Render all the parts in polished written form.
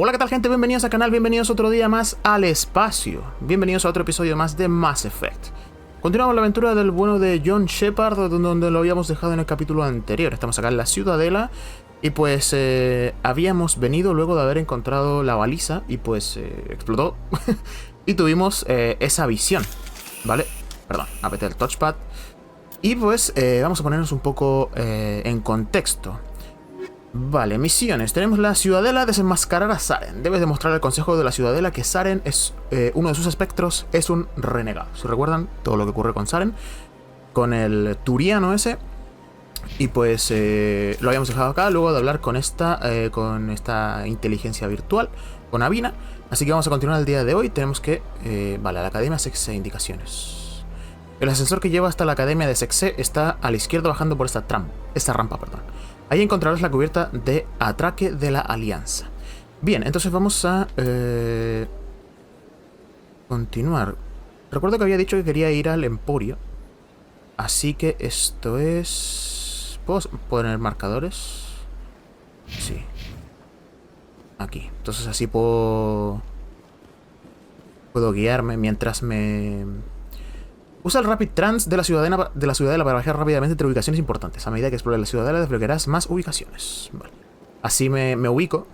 Hola, ¿qué tal, gente? Bienvenidos al canal, bienvenidos otro día más al espacio. Bienvenidos a otro episodio más de Mass Effect. Continuamos la aventura del bueno de John Shepard, donde lo habíamos dejado en el capítulo anterior. Estamos acá en la Ciudadela y pues habíamos venido luego de haber encontrado la baliza y pues explotó. Y tuvimos esa visión, ¿vale? Perdón, apreté el touchpad. Y pues vamos a ponernos un poco en contexto. Vale, misiones. Tenemos la Ciudadela, desenmascarar a Saren. Debes demostrar al Consejo de la Ciudadela que Saren es uno de sus espectros, es un renegado. Si recuerdan todo lo que ocurre con Saren, con el turiano ese. Y pues lo habíamos dejado acá luego de hablar con esta inteligencia virtual, con Avina. Así que vamos a continuar el día de hoy. Tenemos que... vale, a la Academia Sexe, indicaciones. El ascensor que lleva hasta la Academia de Sexe está a la izquierda bajando por esta rampa. Ahí encontrarás la cubierta de atraque de la Alianza. Bien, entonces vamos a continuar. Recuerdo que había dicho que quería ir al Emporio. Así que esto es... ¿Puedo poner marcadores? Sí. Aquí. Entonces así puedo guiarme mientras me... Usa el Rapid Trans de la Ciudadela para viajar rápidamente entre ubicaciones importantes. A medida que explores la Ciudadela desbloquearás más ubicaciones. Vale. Así me ubico.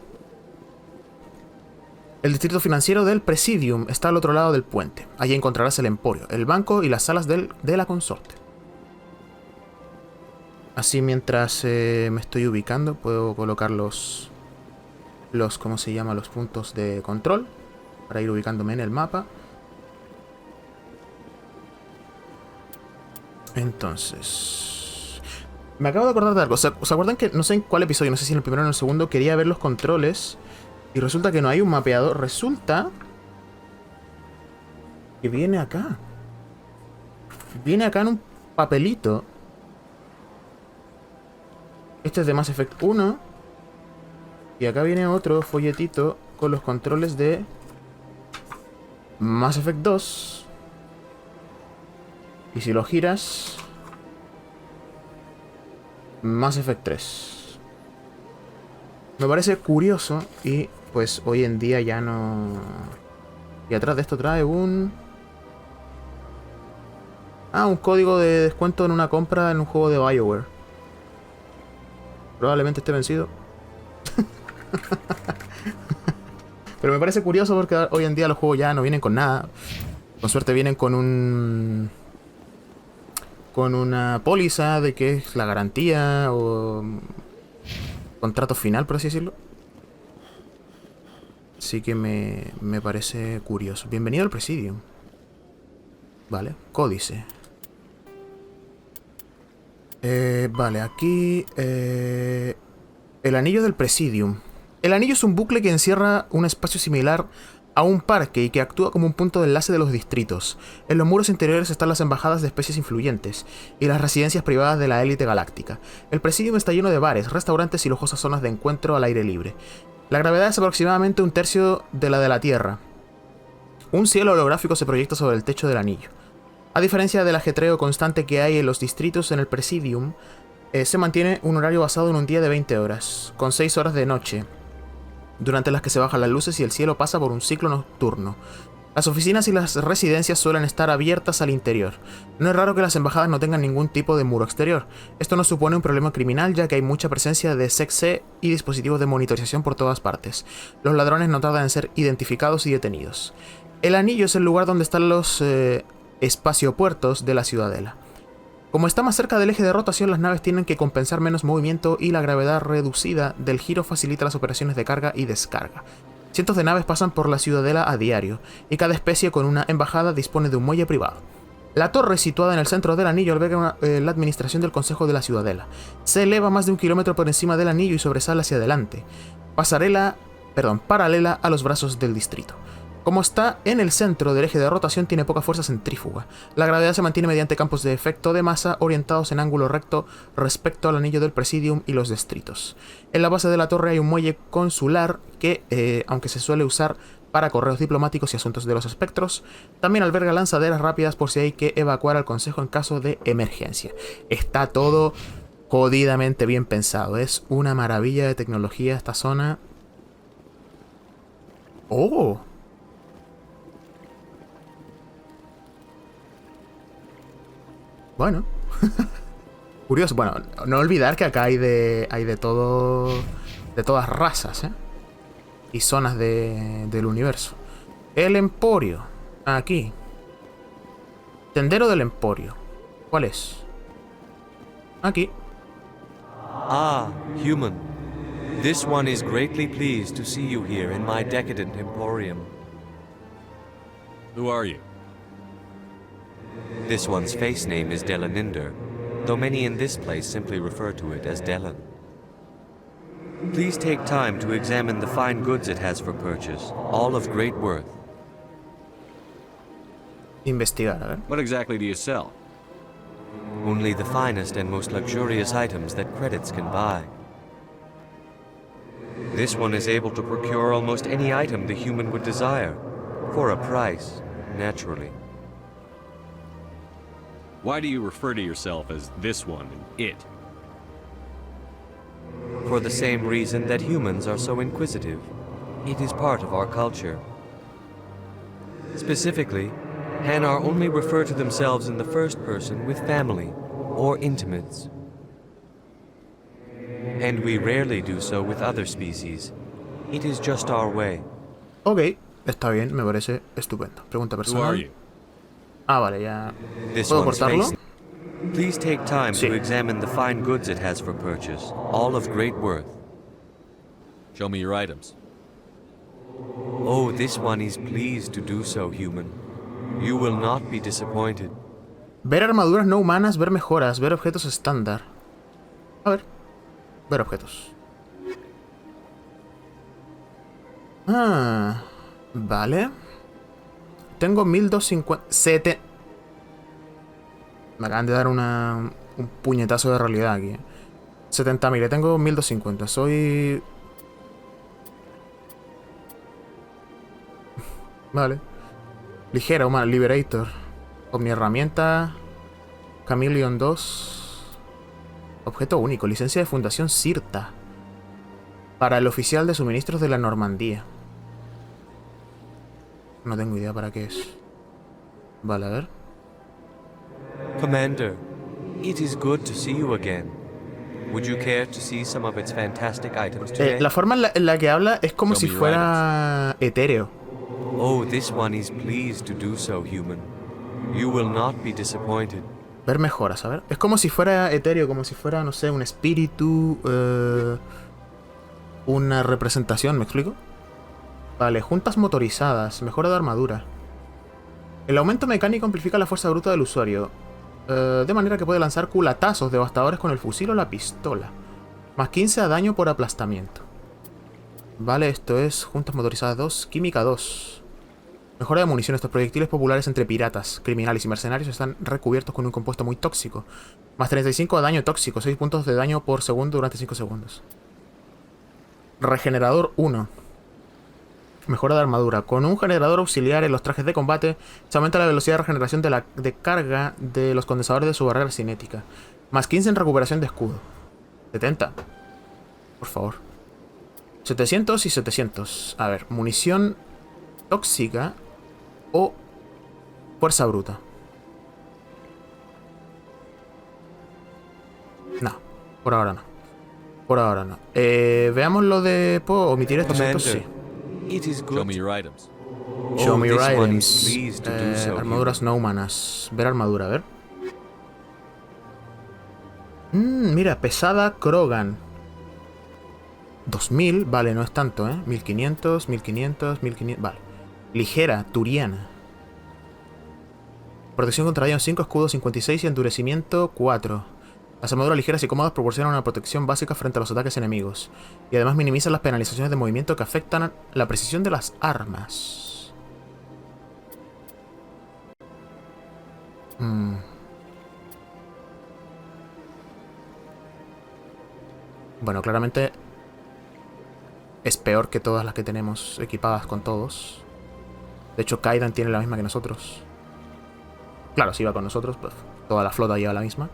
El distrito financiero del Presidium está al otro lado del puente. Allí encontrarás el Emporio, el banco y las salas de la consorte. Así mientras me estoy ubicando puedo colocar los ¿cómo se llama? Los puntos de control para ir ubicándome en el mapa. Entonces... me acabo de acordar de algo. ¿Se acuerdan que, no sé en cuál episodio, no sé si en el primero o en el segundo, quería ver los controles y resulta que no hay un mapeador? Resulta que viene acá. Viene acá en un papelito. Este es de Mass Effect 1. Y acá viene otro folletito con los controles de Mass Effect 2. Y si lo giras... Mass Effect 3. Me parece curioso y pues hoy en día ya no... Y atrás de esto trae un... un código de descuento en una compra en un juego de BioWare. Probablemente esté vencido. Pero me parece curioso porque hoy en día los juegos ya no vienen con nada. Con suerte vienen con una póliza de que es la garantía o contrato final, por así decirlo. Así que me parece curioso. Bienvenido al Presidium. Vale, códice. Vale, aquí... el anillo del Presidium. El anillo es un bucle que encierra un espacio similar a un parque y que actúa como un punto de enlace de los distritos. En los muros interiores están las embajadas de especies influyentes y las residencias privadas de la élite galáctica. El Presidium está lleno de bares, restaurantes y lujosas zonas de encuentro al aire libre. La gravedad es aproximadamente un tercio de la de la Tierra. Un cielo holográfico se proyecta sobre el techo del anillo. A diferencia del ajetreo constante que hay en los distritos, en el Presidium se mantiene un horario basado en un día de 20 horas, con 6 horas de noche, durante las que se bajan las luces y el cielo pasa por un ciclo nocturno. Las oficinas y las residencias suelen estar abiertas al interior. No es raro que las embajadas no tengan ningún tipo de muro exterior. Esto no supone un problema criminal, ya que hay mucha presencia de sexe y dispositivos de monitorización por todas partes. Los ladrones no tardan en ser identificados y detenidos. El anillo es el lugar donde están los espaciopuertos de la Ciudadela. Como está más cerca del eje de rotación, las naves tienen que compensar menos movimiento y la gravedad reducida del giro facilita las operaciones de carga y descarga. Cientos de naves pasan por la Ciudadela a diario, y cada especie con una embajada dispone de un muelle privado. La torre, situada en el centro del anillo, alberga la administración del Consejo de la Ciudadela. Se eleva más de 1 kilómetro por encima del anillo y sobresale hacia adelante, paralela a los brazos del distrito. Como está en el centro del eje de rotación, tiene poca fuerza centrífuga. La gravedad se mantiene mediante campos de efecto de masa orientados en ángulo recto respecto al anillo del Presidium y los distritos. En la base de la torre hay un muelle consular que, aunque se suele usar para correos diplomáticos y asuntos de los espectros, también alberga lanzaderas rápidas por si hay que evacuar al Consejo en caso de emergencia. Está todo jodidamente bien pensado. Es una maravilla de tecnología esta zona. ¡Oh! Bueno. Curioso. Bueno, no olvidar que acá hay de todo... De todas razas, ¿eh? Y zonas del universo. El Emporio. Aquí. Sendero del Emporio. ¿Cuál es? Aquí. Ah, human. This one is greatly pleased to see you here in my decadent emporium. Who are you? This one's face name is Delaninder, though many in this place simply refer to it as Delan. Please take time to examine the fine goods it has for purchase, all of great worth. Investigar, a ver. What exactly do you sell? Only the finest and most luxurious items that credits can buy. This one is able to procure almost any item the human would desire, for a price, naturally. Why do you refer to yourself as this one and it? For the same reason that humans are so inquisitive. It is part of our culture. Specifically, Hanar only refer to themselves in the first person with family or intimates. And we rarely do so with other species. It is just our way. Ok, está bien, me parece estupendo. Pregunta Who are personal. you? Ah, vale, ya. This ¿Puedo one's cortarlo? face. Please take time Sí. to examine the fine goods it has for purchase, all of great worth. Show me your items. Oh, this one is pleased to do so, human. You will not be disappointed. Ver armaduras no humanas, ver mejoras, ver objetos estándar. A ver. Ver objetos. Ah, vale. Tengo 1250... Me acaban de dar un puñetazo de realidad aquí. 70.000, tengo 1250. Soy... Vale. Ligera, humana, Liberator. Omniherramienta. Chameleon 2. Objeto único. Licencia de fundación Sirta. Para el oficial de suministros de la Normandía. No tengo idea para qué es. Vale, a ver. Commander, it is good to see you again. Would you care to see some of its fantastic items today? La forma en la que habla es como Show si me your fuera etéreo. Oh, this one is pleased to do so, human. You will not be disappointed. Ver mejoras, a ver. Es como si fuera etéreo, como si fuera, no sé, un espíritu. Una representación, ¿me explico? Vale, juntas motorizadas, mejora de armadura. El aumento mecánico amplifica la fuerza bruta del usuario. De manera que puede lanzar culatazos devastadores con el fusil o la pistola. Más 15 a daño por aplastamiento. Vale, esto es juntas motorizadas 2, química 2. Mejora de munición. Estos proyectiles populares entre piratas, criminales y mercenarios están recubiertos con un compuesto muy tóxico. Más 35 a daño tóxico, 6 puntos de daño por segundo durante 5 segundos. Regenerador 1. Mejora de armadura. Con un generador auxiliar en los trajes de combate se aumenta la velocidad de regeneración de carga de los condensadores de su barrera cinética. Más 15 en recuperación de escudo. 70. Por favor. 700 y 700. A ver, munición tóxica o fuerza bruta. No, por ahora no. Por ahora no. Veamos lo de... ¿Puedo omitir estos Commander, Sí. it is Show good. me your items. Show me your this one items. is pleased to do so, Armaduras no humanas. Ver armadura, a ver. Mira, pesada Krogan. 2000, vale, no es tanto, ¿eh? 1500, 1500, 1500, vale. Ligera, turiana. Protección contra daño 5, escudo 56 y endurecimiento 4. Las armaduras ligeras y cómodas proporcionan una protección básica frente a los ataques enemigos. Y además minimizan las penalizaciones de movimiento que afectan la precisión de las armas. Bueno, claramente es peor que todas las que tenemos equipadas con todos. De hecho, Kaidan tiene la misma que nosotros. Claro, si va con nosotros, pues toda la flota lleva la misma.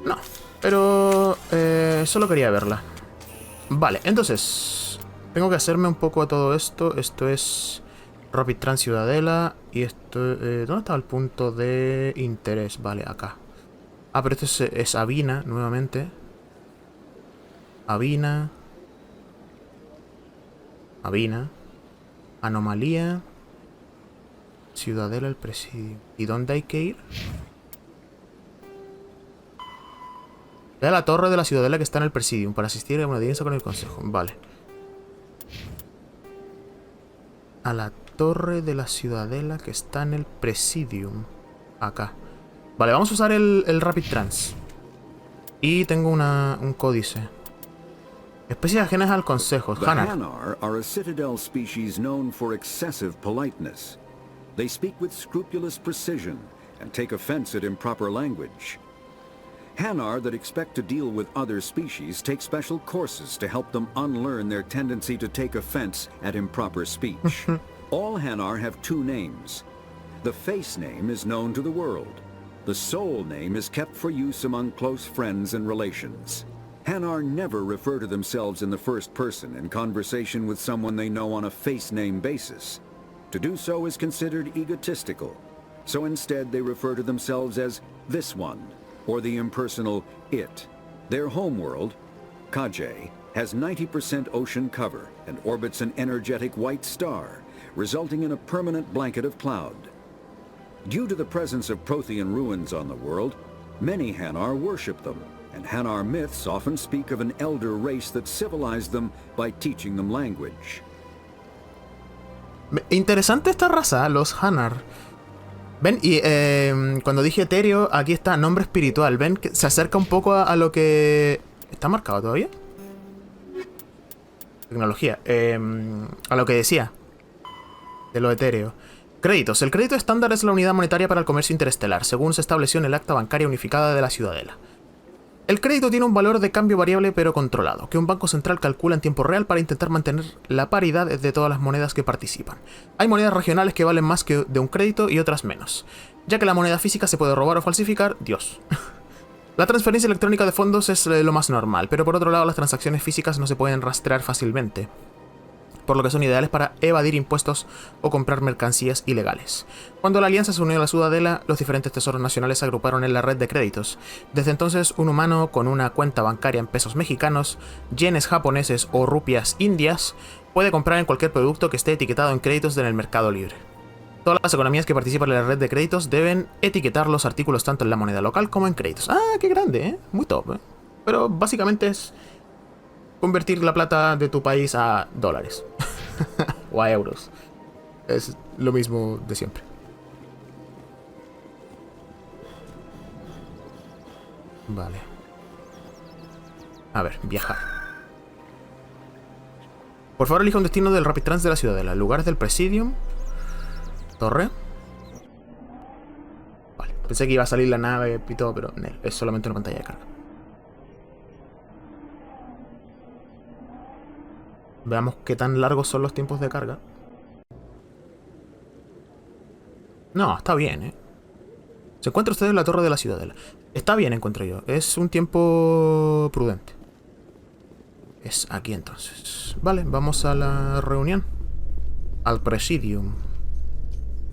No, pero solo quería verla. Vale, entonces Tengo que hacerme un poco a todo esto. Esto es Rapid Trans Ciudadela. Y esto... ¿dónde estaba el punto de interés? Vale, acá. Ah, pero esto es Avina, nuevamente. Avina. Avina. Anomalía. Ciudadela, el presidio. ¿Y dónde hay que ir? Ve a la torre de la Ciudadela que está en el presidium para asistir a una audiencia con el consejo. Vale. A la torre de la Ciudadela que está en el presidium. Acá. Vale, vamos a usar el Rapid Trans. Y tengo un códice. Especies ajenas al consejo. The Hanar. Hanar are a citadel species known for excessive politeness. They speak with scrupulous precision and take offense at improper language. Hanar that expect to deal with other species take special courses to help them unlearn their tendency to take offense at improper speech. All Hanar have two names. The face name is known to the world. The soul name is kept for use among close friends and relations. Hanar never refer to themselves in the first person in conversation with someone they know on a face name basis. To do so is considered egotistical, so instead they refer to themselves as this one, or the impersonal it. Their homeworld, Kaje, has 90% ocean cover and orbits an energetic white star, resulting in a permanent blanket of cloud. Due to the presence of Prothean ruins on the world, many Hanar worship them, and Hanar myths often speak of an elder race that civilized them by teaching them language. Interesante esta raza, los Hanar. Ven, y cuando dije etéreo, aquí está nombre espiritual. Ven que se acerca un poco a lo que... ¿Está marcado todavía? Tecnología. A lo que decía. De lo etéreo. Créditos. El crédito estándar es la unidad monetaria para el comercio interestelar, según se estableció en el Acta Bancaria Unificada de la Ciudadela. El crédito tiene un valor de cambio variable pero controlado, que un banco central calcula en tiempo real para intentar mantener la paridad de todas las monedas que participan. Hay monedas regionales que valen más que de un crédito y otras menos. Ya que la moneda física se puede robar o falsificar, Dios. La transferencia electrónica de fondos es lo más normal, pero por otro lado las transacciones físicas no se pueden rastrear fácilmente, por lo que son ideales para evadir impuestos o comprar mercancías ilegales. Cuando la Alianza se unió a la Ciudadela, los diferentes tesoros nacionales se agruparon en la red de créditos. Desde entonces, un humano con una cuenta bancaria en pesos mexicanos, yenes japoneses o rupias indias puede comprar en cualquier producto que esté etiquetado en créditos en el mercado libre. Todas las economías que participan en la red de créditos deben etiquetar los artículos tanto en la moneda local como en créditos. ¡Ah, qué grande, eh! Muy top, eh. Pero básicamente es convertir la plata de tu país a dólares. O a euros. Es lo mismo de siempre. Vale. A ver, viajar. Por favor, elija un destino del Rapid Trans de la Ciudadela. Lugares del Presidium. Torre. Vale. Pensé que iba a salir la nave y todo, pero no, es solamente una pantalla de carga. Veamos qué tan largos son los tiempos de carga. No, está bien, ¿eh? Se encuentra usted en la torre de la Ciudadela. Está bien, encuentro yo. Es un tiempo prudente. Es aquí entonces. Vale, vamos a la reunión. Al Presidium.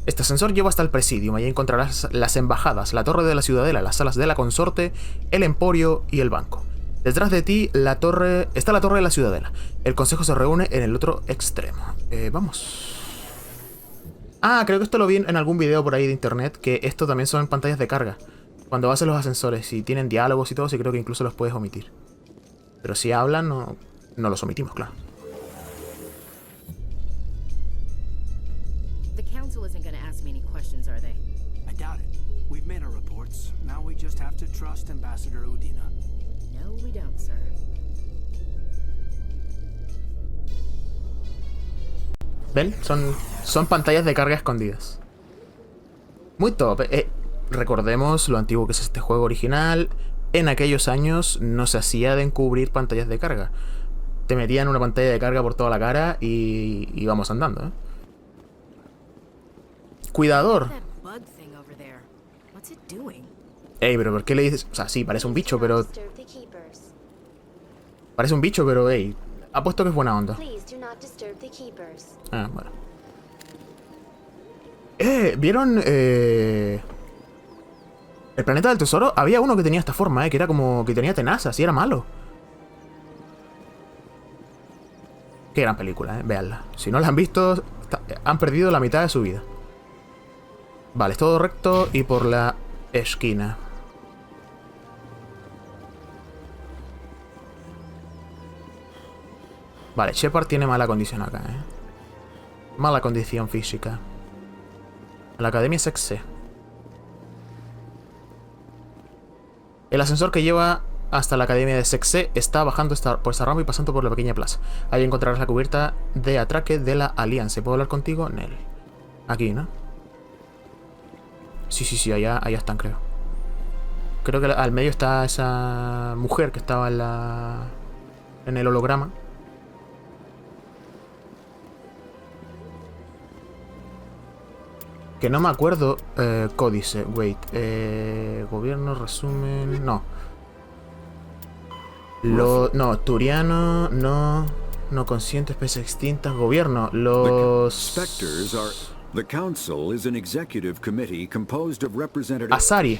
Este ascensor lleva hasta el Presidium. Allí encontrarás las embajadas, la torre de la Ciudadela, las salas de la consorte, el emporio y el banco. Detrás de ti está la torre de la Ciudadela. El consejo se reúne en el otro extremo. Vamos. Ah, creo que esto lo vi en algún video por ahí de internet, que esto también son pantallas de carga. Cuando vas en los ascensores y tienen diálogos y todo, sí creo que incluso los puedes omitir. Pero si hablan, no los omitimos, claro. The council isn't going to ask me any questions, are they? I doubt it. We've made our reports. Now we just have to trust Ambassador Udina. No, we don't, sir. ¿Ven? Son pantallas de carga escondidas. Muy top. Recordemos lo antiguo que es este juego original. En aquellos años no se hacía de encubrir pantallas de carga. Te metían una pantalla de carga por toda la cara y íbamos andando, ¿eh? Cuidador. That bug thing over there. What's it doing? Ey, pero ¿por qué le dices? O sea, sí, parece un bicho, pero... Parece un bicho, pero, ey, Apuesto que es buena onda. Please do not disturb the keepers. Ah, bueno. ¿Vieron el planeta del tesoro? Había uno que tenía esta forma, que era como que tenía tenazas y era malo. Qué gran película, véanla. Si no la han visto, han perdido la mitad de su vida. Vale, es todo recto y por la esquina. Vale, Shepard tiene mala condición acá, Mala condición física. La academia es XC. El ascensor que lleva hasta la academia de Sexe está bajando por esta rampa y pasando por la pequeña plaza. Ahí encontrarás la cubierta de atraque de la Alianza. ¿Puedo hablar contigo? Nel. Aquí, ¿no? Sí, allá están, creo. Creo que al medio está esa mujer que estaba en el holograma. Que no me acuerdo. Códice, wait. Gobierno, resumen. No. No, Turiano, no. No consciente, especies extintas. Gobierno, los. The council is an executive committee composed of representatives. Asari.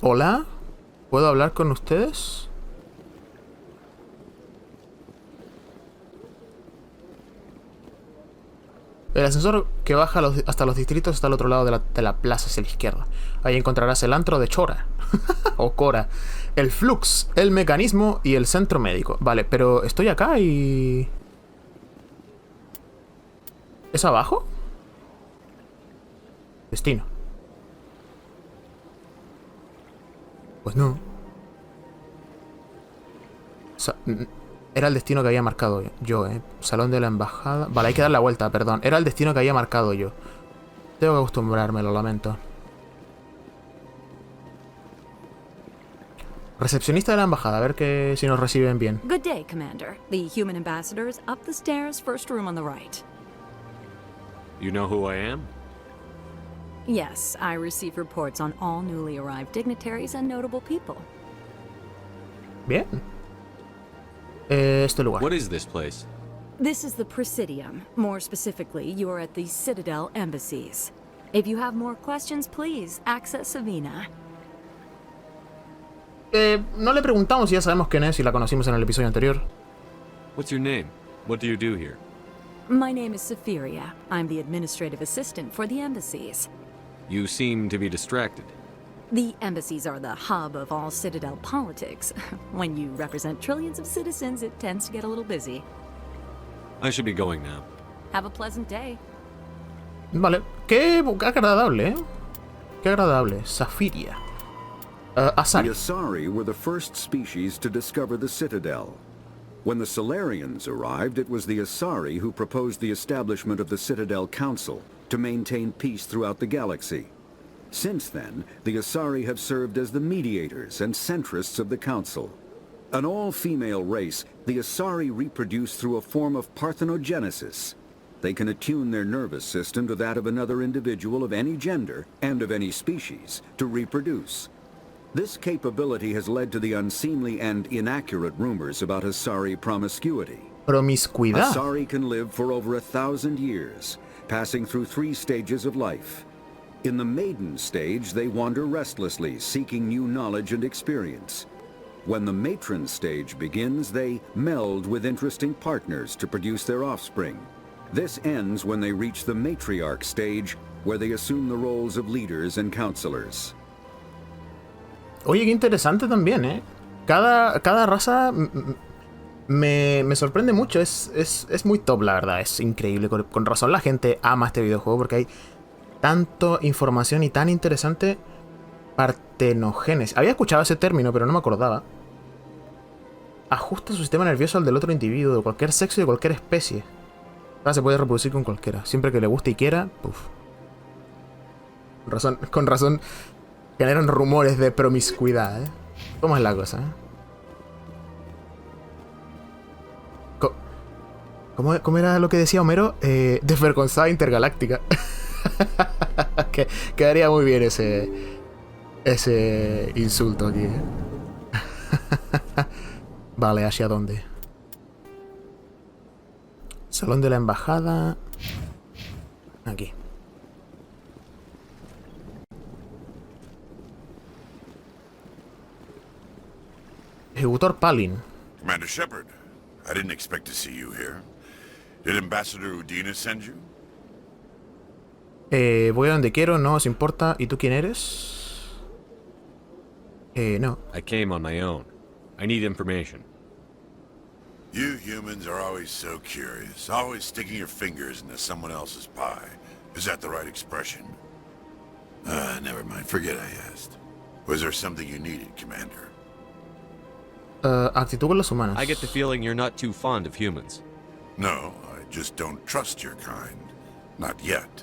Hola. ¿Puedo hablar con ustedes? El ascensor que baja hasta los distritos está al otro lado de la plaza hacia la izquierda. Ahí encontrarás el antro de Chora. O Cora. El flux, el mecanismo y el centro médico. Vale, pero estoy acá y... ¿Es abajo? Destino. Pues no. Era el destino que había marcado yo, Salón de la embajada. Vale, hay que dar la vuelta, perdón. Era el destino que había marcado yo. Tengo que acostumbrarme, lo lamento. Recepcionista de la embajada, a ver si nos reciben bien. Good day, Commander. The human ambassador is up the stairs, first room on the right. You know who I am? Yes, I receive reports on all newly arrived dignitaries and notable people. Bien. Este lugar. What is this place? This is the Presidium. More specifically, you are at the Citadel embassies. If you have more questions, please access Savina. No le preguntamos si ya sabemos quién es y la conocimos en el episodio anterior. What's your name? What do you do here? My name is Safiria. I'm the administrative assistant for the embassies. You seem to be distracted. The embassies are the hub of all Citadel politics. When you represent trillions of citizens, it tends to get a little busy. I should be going now. Have a pleasant day. Vale, qué agradable, Qué agradable, Safiria. Asari. The Asari were the first species to discover the Citadel. When the Solarians arrived, it was the Asari who proposed the establishment of the Citadel Council to maintain peace throughout the galaxy. Since then, the Asari have served as the mediators and centrists of the Council. An all-female race, the Asari reproduce through a form of parthenogenesis. They can attune their nervous system to that of another individual of any gender and of any species to reproduce. This capability has led to the unseemly and inaccurate rumors about Asari promiscuity. Promiscuidad. Asari can live for over 1,000 years, passing through 3 stages of life. In the maiden stage, they wander restlessly, seeking new knowledge and experience. When the matron stage begins, they meld with interesting partners to produce their offspring. This ends when they reach the matriarch stage, where they assume the roles of leaders and counselors. Oye, qué interesante también, Cada raza me sorprende mucho. Es muy top, la verdad. Es increíble. Con razón la gente ama este videojuego porque hay tanto información y tan interesante. Partenogénesis. Había escuchado ese término, pero no me acordaba. Ajusta su sistema nervioso al del otro individuo, de cualquier sexo y de cualquier especie. Se puede reproducir con cualquiera, siempre que le guste y quiera. Puf. Con razón generan rumores de promiscuidad, ¿Cómo es la cosa, ¿Cómo era lo que decía Homero? Desvergonzada intergaláctica. Quedaría muy bien ese insulto aquí, Vale, ¿hacia dónde? Salón de la embajada. Aquí. Ejecutor Palin. Commander Shepard, I didn't expect to see you here. Did Ambassador Udina send you? Voy a donde quiero, no os importa. ¿Y tú quién eres? No. I came on my own. I need information. You humans are always so curious, always sticking your fingers into someone else's pie. Is that the right expression? Never mind, forget I asked. Was there something you needed, Commander? Actitud con los humanos. I get the feeling you're not too fond of humans. No, I just don't trust your kind. Not yet.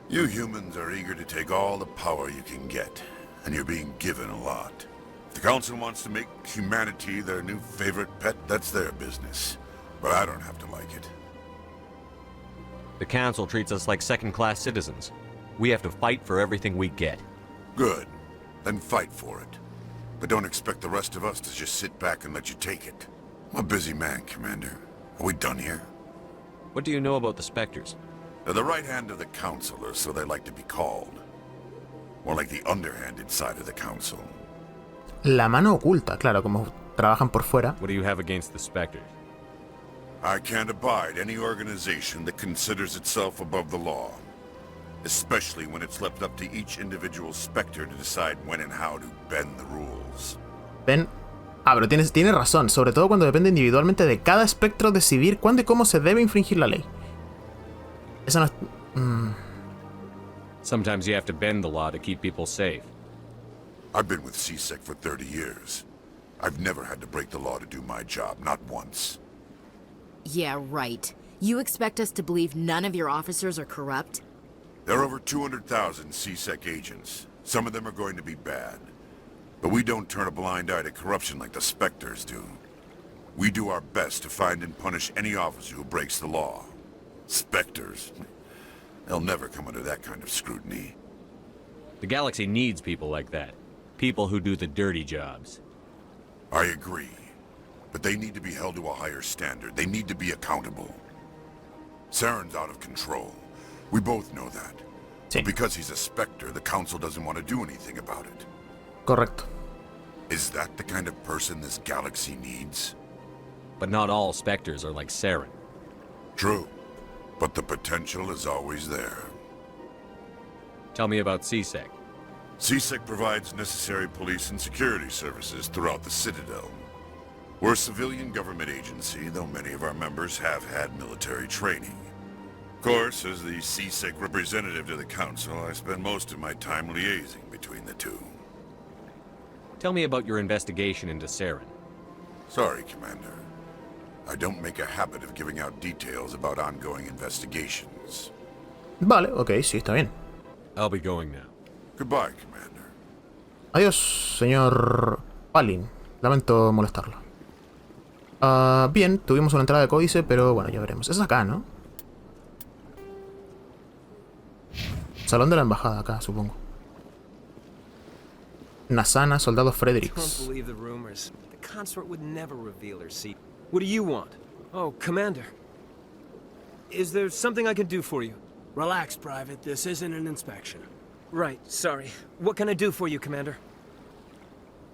You humans are eager to take all the power you can get, and you're being given a lot. If the Council wants to make humanity their new favorite pet, that's their business. But I don't have to like it. The Council treats us like second-class citizens. We have to fight for everything we get. Good. Then fight for it. But don't expect the rest of us to just sit back and let you take it. I'm a busy man, Commander. Are we done here? What do you know about the Spectres? They're the right hand of the Council, or so they like to be called. More like the underhanded side of the Council. La mano oculta, claro, como trabajan por fuera. What do you have against the Spectres? I can't abide any organization that considers itself above the law. Especially when it's left up to each individual Spectre to decide when and how to bend the rules. Ven. Ah, pero tienes razón, sobre todo cuando depende individualmente de cada espectro decidir cuándo y cómo se debe infringir la ley. Eso no es... Sometimes you have to bend the law to keep people safe. I've been with CSEC for 30 years. I've never had to break the law to do my job, not once. Yeah, right. You expect us to believe none of your officers are corrupt? There are over 200,000 CSEC agents. Some of them are going to be bad. But we don't turn a blind eye to corruption like the Spectres do. We do our best to find and punish any officer who breaks the law. Spectres? They'll never come under that kind of scrutiny. The galaxy needs people like that. People who do the dirty jobs. I agree. But they need to be held to a higher standard. They need to be accountable. Saren's out of control. We both know that. Sí. Because he's a Spectre, the Council doesn't want to do anything about it. Correcto. Is that the kind of person this galaxy needs? But not all Spectres are like Saren. True. But the potential is always there. Tell me about CSEC. CSEC provides necessary police and security services throughout the Citadel. We're a civilian government agency, though many of our members have had military training. Of course, as the CSEC representative to the Council, I spend most of my time liaising between the two. Tell me about your investigation into Saren. Sorry, Commander. I don't make a habit of giving out details about ongoing investigations. Vale, ok, sí, está bien. I'll be going now. Goodbye, Commander. Adiós, señor Palin. Lamento molestarlo. Bien, tuvimos una entrada de códice, pero bueno, ya veremos. Es acá, ¿no? Salón de la embajada, acá, supongo. Nasana, soldado Fredericks. Don't believe the rumors. The consort would never reveal her seat. What do you want? Oh, Commander. Is there something I can do for you? Relax, Private. This isn't an inspection. Right, sorry. What can I do for you, Commander?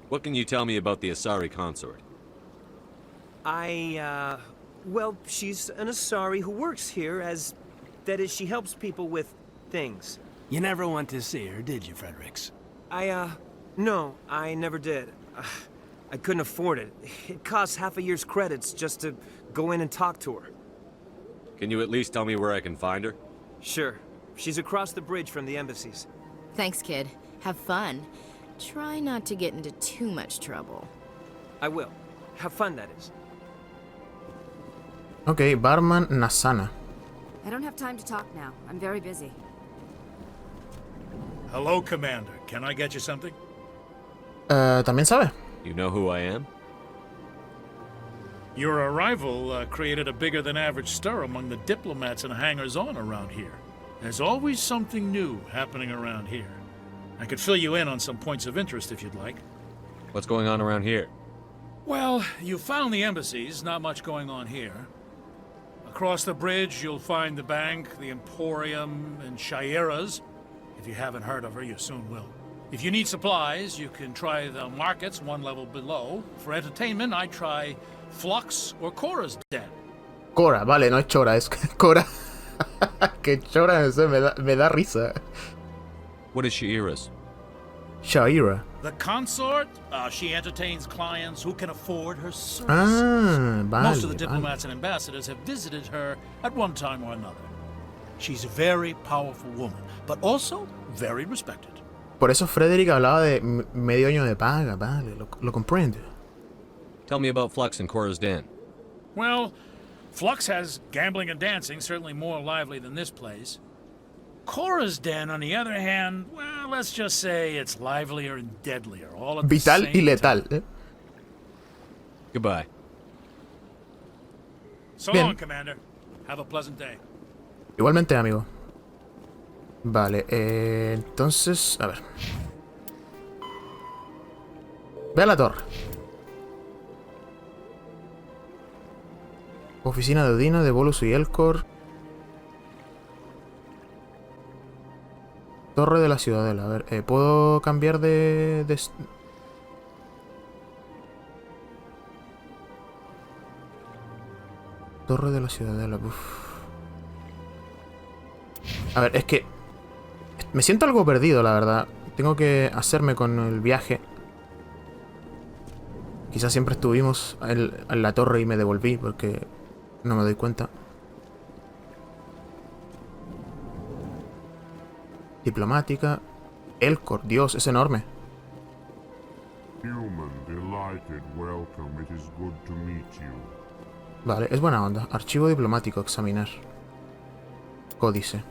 What can you tell me about the Asari consort? Well, she's an Asari who works here as... That is, she helps people with things. You never went to see her, did you, Fredericks? No, I never did. I couldn't afford it. It costs half a year's credits just to go in and talk to her. Can you at least tell me where I can find her? Sure. She's across the bridge from the embassies. Thanks, kid. Have fun. Try not to get into too much trouble. I will. Have fun, that is. Ok, Barman Nasana. I don't have time to talk now. I'm very busy. Hello, Commander. Can I get you something? ¿También sabe? You know who I am? Your arrival created a bigger-than-average stir among the diplomats and hangers-on around here. There's always something new happening around here. I could fill you in on some points of interest if you'd like. What's going on around here? Well, you found the embassies, not much going on here. Across the bridge, you'll find the bank, the Emporium, and Shaira's. If you haven't heard of her, you soon will. If you need supplies, you can try the markets one level below. For entertainment, I'd try Flux or Cora's Den. Cora, vale, no es Chora, es Cora. Que Chora, no sé, me da risa. What is Shaira's? Shaira. The consort, she entertains clients who can afford her services. Ah, vale. Most of the diplomats and ambassadors have visited her at one time or another. She's a very powerful woman, but also very respected. Por eso Frederick hablaba de medio año de paga, vale, lo comprendo. Tell me about Flux and Cora's Den. Well, Flux has gambling and dancing, certainly more lively than this place. Cora's Den, on the other hand, well, let's just say it's livelier and deadlier, all at the Vital same y letal. time. Goodbye. So Bien. long, Commander. Have a pleasant day. Igualmente, amigo. Vale, entonces, a ver. Ve a la torre. Oficina de Odino, de Bolus y Elcor. Torre de la Ciudadela. A ver, ¿puedo cambiar de... Torre de la Ciudadela. Uf. A ver, es que... me siento algo perdido, la verdad. Tengo que hacerme con el viaje. Quizás siempre estuvimos en la torre y me devolví porque no me doy cuenta. Diplomática. Elcor, Dios, es enorme. Vale, es buena onda. Archivo diplomático, examinar. Códice.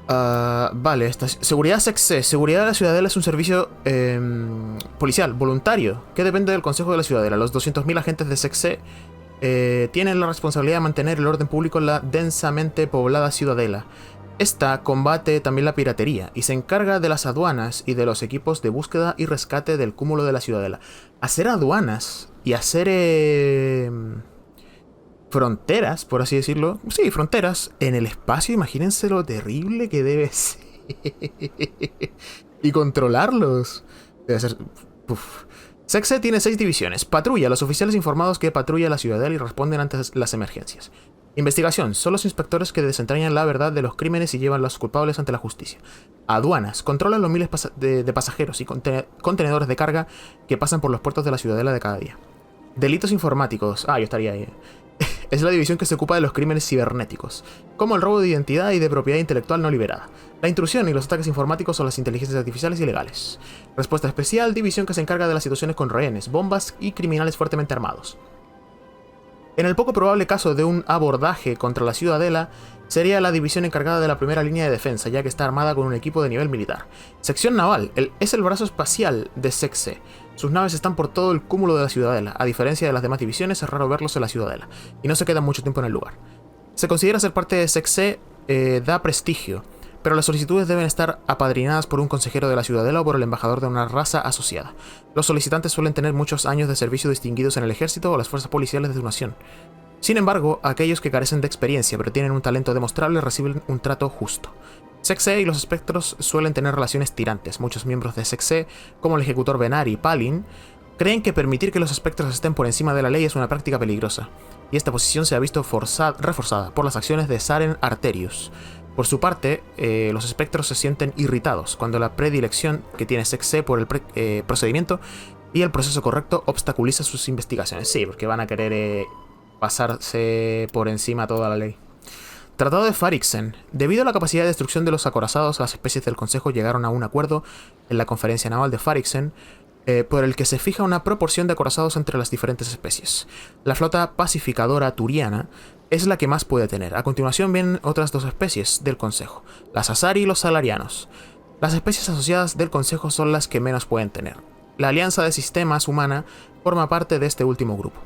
Vale, esta seguridad SEXE. Seguridad de la Ciudadela es un servicio policial, voluntario, que depende del Consejo de la Ciudadela. Los 200.000 agentes de SEXE tienen la responsabilidad de mantener el orden público en la densamente poblada Ciudadela. Esta combate también la piratería y se encarga de las aduanas y de los equipos de búsqueda y rescate del cúmulo de la Ciudadela. Hacer aduanas y hacer fronteras, por así decirlo. Sí, fronteras en el espacio, imagínense lo terrible que debe ser. Y controlarlos. Debe ser... Uf. SEXE tiene 6 divisiones. Patrulla, los oficiales informados que patrullan la Ciudadela y responden ante las emergencias. Investigación, son los inspectores que desentrañan la verdad de los crímenes y llevan a los culpables ante la justicia. Aduanas, controlan los miles de pasajeros y contenedores de carga que pasan por los puertos de la Ciudadela de cada día. Delitos informáticos, yo estaría ahí. Es la división que se ocupa de los crímenes cibernéticos, como el robo de identidad y de propiedad intelectual no liberada. La intrusión y los ataques informáticos son las inteligencias artificiales ilegales. Respuesta especial, división que se encarga de las situaciones con rehenes, bombas y criminales fuertemente armados. En el poco probable caso de un abordaje contra la Ciudadela, sería la división encargada de la primera línea de defensa, ya que está armada con un equipo de nivel militar. Sección naval, es el brazo espacial de SEXE. Sus naves están por todo el cúmulo de la Ciudadela. A diferencia de las demás divisiones, es raro verlos en la Ciudadela, y no se quedan mucho tiempo en el lugar. Se considera ser parte de SEXE, da prestigio, pero las solicitudes deben estar apadrinadas por un consejero de la Ciudadela o por el embajador de una raza asociada. Los solicitantes suelen tener muchos años de servicio distinguidos en el ejército o las fuerzas policiales de su nación. Sin embargo, aquellos que carecen de experiencia pero tienen un talento demostrable reciben un trato justo. SEXE y los espectros suelen tener relaciones tirantes. Muchos miembros de SEXE, como el ejecutor Venari Palin, creen que permitir que los espectros estén por encima de la ley es una práctica peligrosa, y esta posición se ha visto reforzada por las acciones de Saren Arterius. Por su parte, los espectros se sienten irritados cuando la predilección que tiene SEXE por el procedimiento y el proceso correcto obstaculiza sus investigaciones. Sí, porque van a querer pasarse por encima toda la ley. Tratado de Farixen. Debido a la capacidad de destrucción de los acorazados, las especies del Consejo llegaron a un acuerdo en la Conferencia Naval de Farixen, por el que se fija una proporción de acorazados entre las diferentes especies. La flota pacificadora turiana es la que más puede tener. A continuación vienen otras 2 especies del Consejo, las Asari y los Salarianos. Las especies asociadas del Consejo son las que menos pueden tener. La Alianza de Sistemas humana forma parte de este último grupo.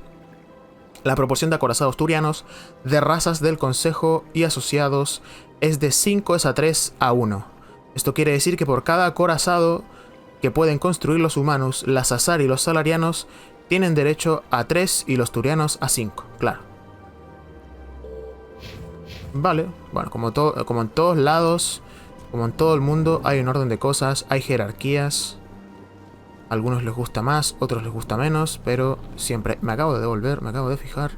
La proporción de acorazados turianos de razas del Consejo y asociados es de 5 es a 3 a 1. Esto quiere decir que por cada acorazado que pueden construir los humanos, las Asari y los salarianos tienen derecho a 3 y los turianos a 5, claro. Vale, bueno, como en todos lados, como en todo el mundo, hay un orden de cosas, hay jerarquías. A algunos les gusta más, otros les gusta menos, pero siempre... Me acabo de devolver, me acabo de fijar.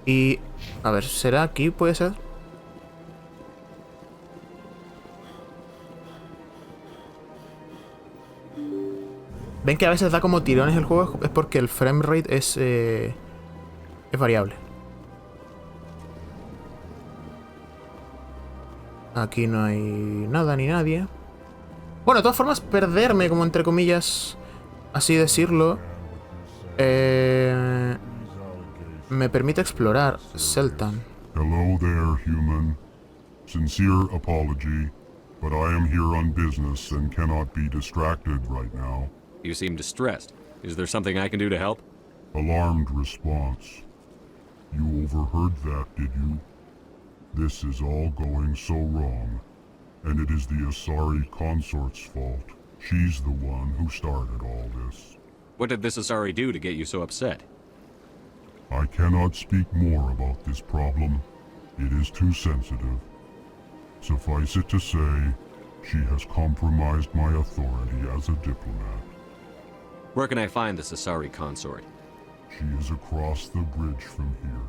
Y... a ver, ¿será aquí? ¿Puede ser? Ven que a veces da como tirones el juego, es porque el framerate es variable. Aquí no hay nada ni nadie. Bueno, de todas formas, perderme, como entre comillas, así decirlo, me permite explorar Seltan. Hello there, human. Sincere apology, but I am here on business and cannot be distracted right now. You seem distressed. Is there something I can do to help? Alarmed response. You overheard that, did you? This is all going so wrong, and it is the Asari consort's fault. She's the one who started all this. What did this Asari do to get you so upset? I cannot speak more about this problem. It is too sensitive. Suffice it to say, she has compromised my authority as a diplomat. Where can I find this Asari consort? She is across the bridge from here.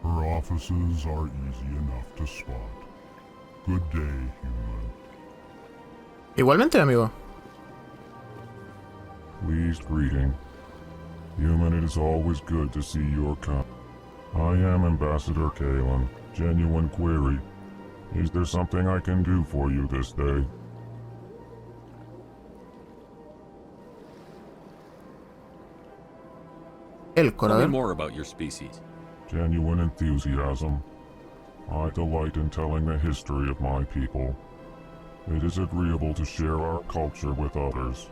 Her offices are easy enough to spot. Good day, human. Igualmente, amigo. Pleased greeting. Human, it is always good to see your kind. I am Ambassador Kalen. Genuine query. Is there something I can do for you this day? Tell me more about your species. Genuine enthusiasm. I delight in telling the history of my people. It is agreeable to share our culture with others.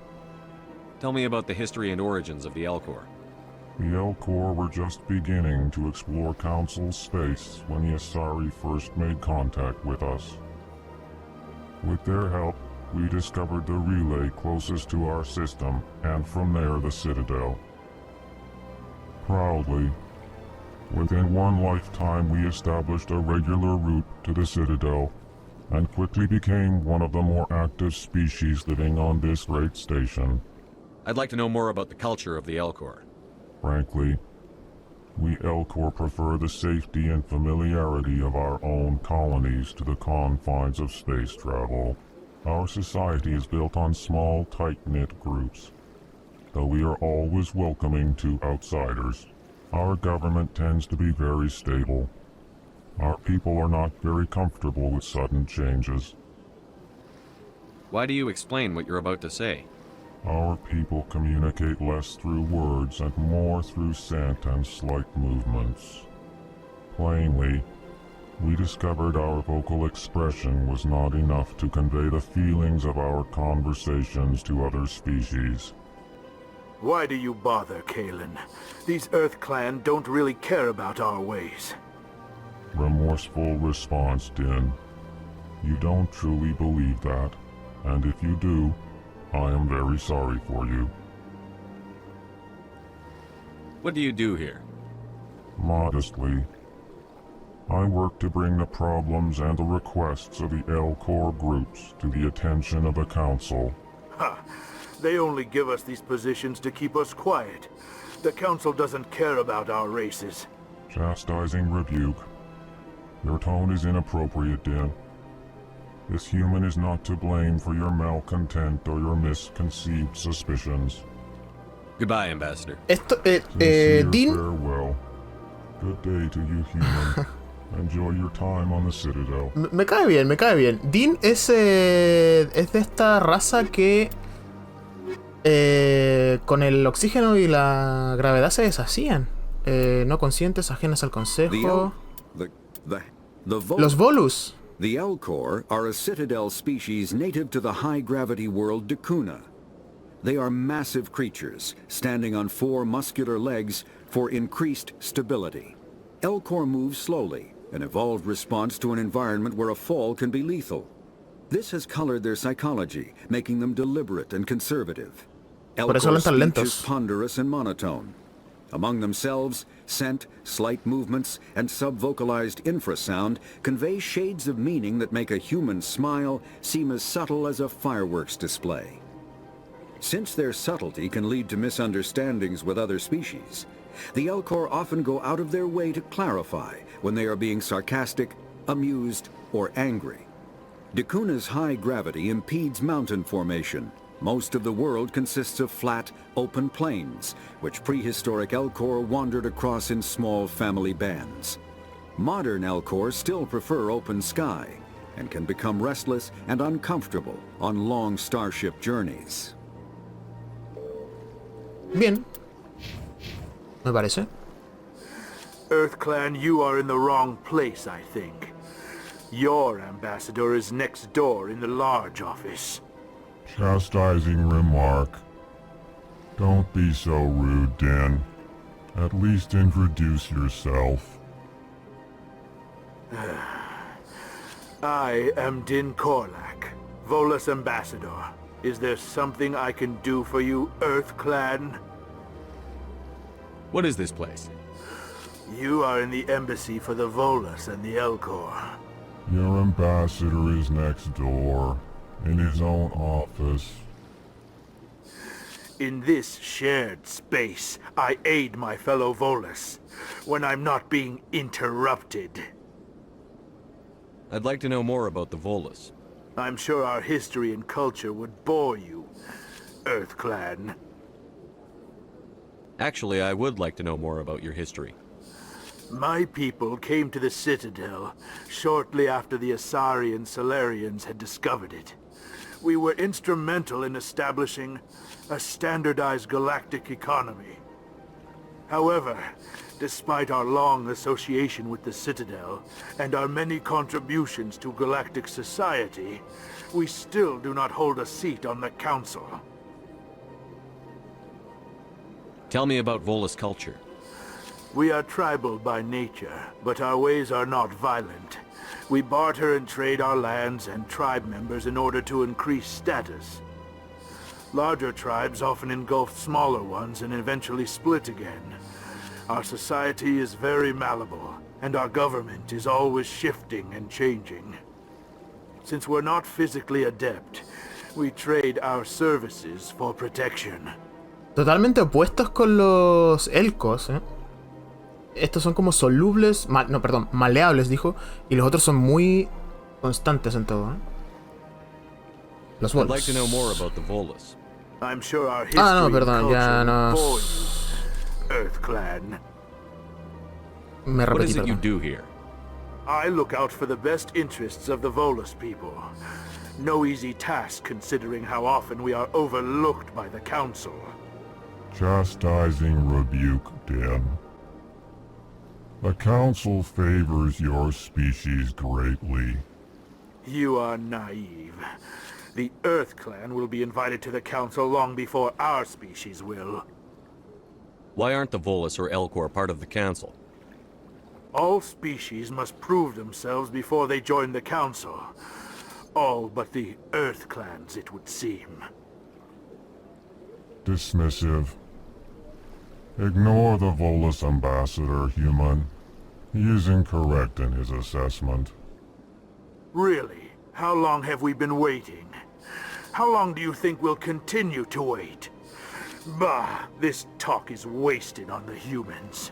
Tell me about the history and origins of the Elcor. The Elcor were just beginning to explore Council space when the Asari first made contact with us. With their help, we discovered the relay closest to our system, and from there the Citadel. Proudly, within one lifetime we established a regular route to the Citadel, and quickly became one of the more active species living on this great station. I'd like to know more about the culture of the Elcor. Frankly, we Elcor prefer the safety and familiarity of our own colonies to the confines of space travel. Our society is built on small, tight-knit groups. Though we are always welcoming to outsiders, our government tends to be very stable. Our people are not very comfortable with sudden changes. Why do you explain what you're about to say? Our people communicate less through words and more through scent and slight movements. Plainly, we discovered our vocal expression was not enough to convey the feelings of our conversations to other species. Why do you bother, Kalen? These Earth Clan don't really care about our ways. Remorseful response, Din. You don't truly believe that, and if you do, I am very sorry for you. What do you do here? Modestly, I work to bring the problems and the requests of the Elcor groups to the attention of the Council. Ha! They only give us these positions to keep us quiet. The Council doesn't care about our races. Chastising rebuke. Your tone is inappropriate, Din. This human is not to blame for your malcontent or your misconceived suspicions. Goodbye, Ambassador. Din... Farewell. Good day to you, human. Enjoy your time on the Citadel. Me cae bien, me cae bien. Din es de esta raza que con el oxígeno y la gravedad se deshacían. No conscientes, ajenas al consejo. Los Volus. The Elcor are a Citadel species native to the high-gravity world Dakuna. They are massive creatures, standing on 4 muscular legs for increased stability. Elcor moves slowly, an evolved response to an environment where a fall can be lethal. This has colored their psychology, making them deliberate and conservative. Elcor's speech is ponderous and monotone. Among themselves, scent, slight movements, and sub-vocalized infrasound convey shades of meaning that make a human smile seem as subtle as a fireworks display. Since their subtlety can lead to misunderstandings with other species, the Elcor often go out of their way to clarify when they are being sarcastic, amused, or angry. Dacuna's high gravity impedes mountain formation. Most of the world consists of flat, open plains, which prehistoric Elcor wandered across in small family bands. Modern Elcor still prefer open sky, and can become restless and uncomfortable on long starship journeys. Bien. Me parece. EarthClan, you are in the wrong place, I think. Your ambassador is next door in the large office. Chastising remark. Don't be so rude, Din. At least introduce yourself. I am Din Korlak, Volus ambassador. Is there something I can do for you, EarthClan? What is this place? You are in the embassy for the Volus and the Elcor. Your ambassador is next door, in his own office. In this shared space, I aid my fellow Volus, when I'm not being interrupted. I'd like to know more about the Volus. I'm sure our history and culture would bore you, EarthClan. Actually, I would like to know more about your history. My people came to the Citadel shortly after the Asari and Solarians had discovered it. We were instrumental in establishing a standardized galactic economy. However, despite our long association with the Citadel and our many contributions to galactic society, we still do not hold a seat on the Council. Tell me about Volus culture. We are tribal by nature, but our ways are not violent. We barter and trade our lands and tribe members in order to increase status. Larger tribes often engulf smaller ones and eventually split again. Our society is very malleable, and our government is always shifting and changing. Since we're not physically adept, we trade our services for protection. Totalmente opuestos con los Elcos, ¿eh? Estos son como solubles, maleables, dijo, y los otros son muy constantes en todo, ¿eh? Los Volus. I'd like to know more about the Volus. I'm sure our history no, perdón, ya no. EarthClan. Me repetí, What is it you do here? I look out for the best interests of the Volus people. No easy task considering how often we are overlooked by the Council. Chastising rebuke, Din. The Council favors your species greatly. You are naive. The EarthClan will be invited to the Council long before our species will. Why aren't the Volus or Elcor part of the Council? All species must prove themselves before they join the Council. All but the EarthClans, it would seem. Dismissive. Ignore the Volus ambassador, human. He is incorrect in his assessment. Really? How long have we been waiting? How long do you think we'll continue to wait? Bah, this talk is wasted on the humans.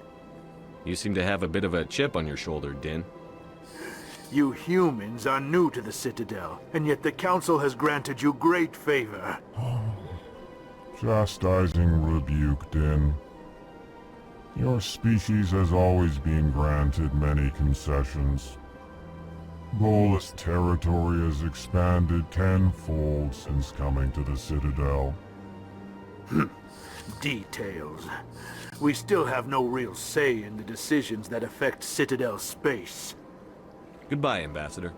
You seem to have a bit of a chip on your shoulder, Din. You humans are new to the Citadel, and yet the Council has granted you great favor. Chastising rebuke, Din. Your species has always been granted many concessions. Volus territory has expanded tenfold since coming to the Citadel. Details. We still have no real say in the decisions that affect Citadel space. Goodbye, Ambassador.